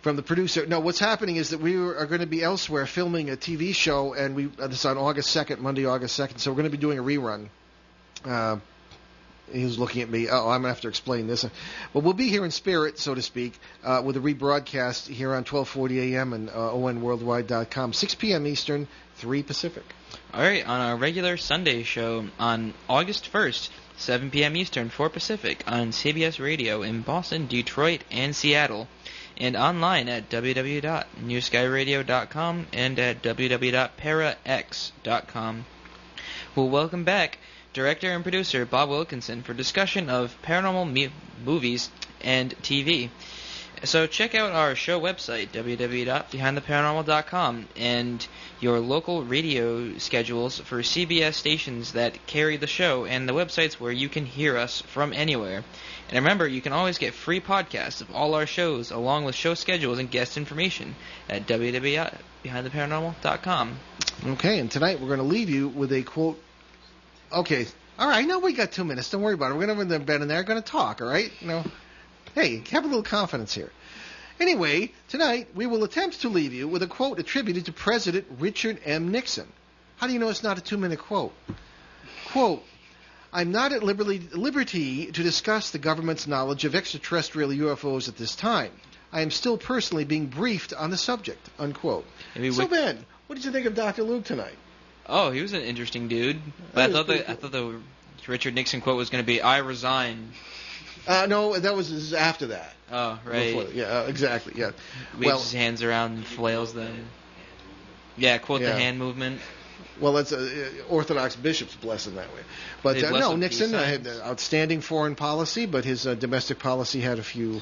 from the producer. No, what's happening is that we are going to be elsewhere filming a TV show, and this is on August 2nd, Monday, August 2nd, so we're going to be doing a rerun. He was looking at me. I'm going to have to explain this. Well, we'll be here in spirit, so to speak, with a rebroadcast here on 1240 a.m. and onworldwide.com, 6 p.m. Eastern, 3 Pacific. All right, on our regular Sunday show on August 1st, 7 p.m. Eastern, 4 Pacific, on CBS Radio in Boston, Detroit, and Seattle, and online at www.newskyradio.com and at www.parax.com. We'll welcome back director and producer Bob Wilkinson for discussion of paranormal movies and TV. So check out our show website, www.behindtheparanormal.com, and your local radio schedules for CBS stations that carry the show, and the websites where you can hear us from anywhere. And remember, you can always get free podcasts of all our shows, along with show schedules and guest information at www.behindtheparanormal.com. Okay, and tonight we're going to leave you with a quote. Okay, all right, now we got 2 minutes. Don't worry about it. We're going to have the bed in there. Going to talk, all right? Hey, have a little confidence here. Anyway, tonight we will attempt to leave you with a quote attributed to President Richard M. Nixon. How do you know it's not a 2-minute quote? Quote, I'm not at liberty to discuss the government's knowledge of extraterrestrial UFOs at this time. I am still personally being briefed on the subject, unquote. So, Ben, what did you think of Dr. Luke tonight? Oh, he was an interesting dude. But I thought the Richard Nixon quote was going to be, I resign. No, that was after that. Oh, right. Before, yeah, exactly, yeah. Waves his hands around and flails them. Yeah, quote the hand movement. Well, that's Orthodox bishops bless him that way. But They bless no, him Nixon peace had outstanding foreign policy, but his domestic policy had a few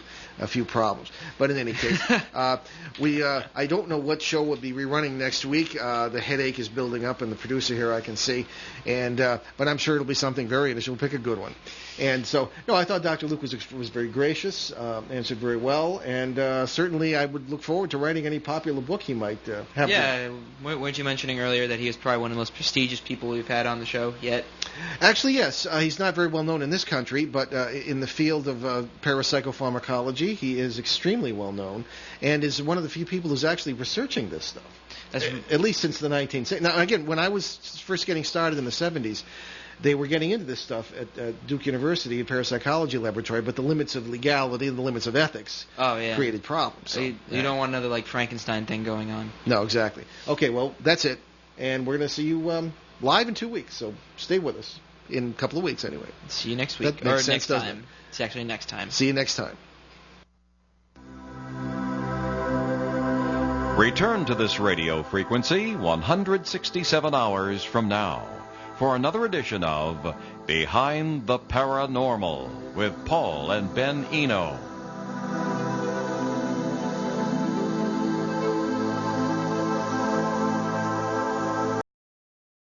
problems. But in any case, I don't know what show will be rerunning next week. The headache is building up, and the producer here I can see, but I'm sure it'll be something very interesting. We'll pick a good one. And so, no, I thought Dr. Luke was very gracious, answered very well, and certainly I would look forward to writing any popular book he might have. Yeah, weren't you mentioning earlier that he is probably one of the most prestigious people we've had on the show yet? Actually, yes. He's not very well known in this country, but in the field of para-psychopharmacology, he is extremely well known, and is one of the few people who's actually researching this stuff. At least since the 1960s. Now, again, when I was first getting started in the 70s, they were getting into this stuff at Duke University, a parapsychology laboratory, but the limits of legality and the limits of ethics created problems. So you don't want another like Frankenstein thing going on. No, exactly. Okay, well, that's it. And we're going to see you live in 2 weeks, so stay with us in a couple of weeks anyway. See you next week. That makes sense, next time. It's actually next time. See you next time. Return to this radio frequency 167 hours from now for another edition of Behind the Paranormal with Paul and Ben Eno.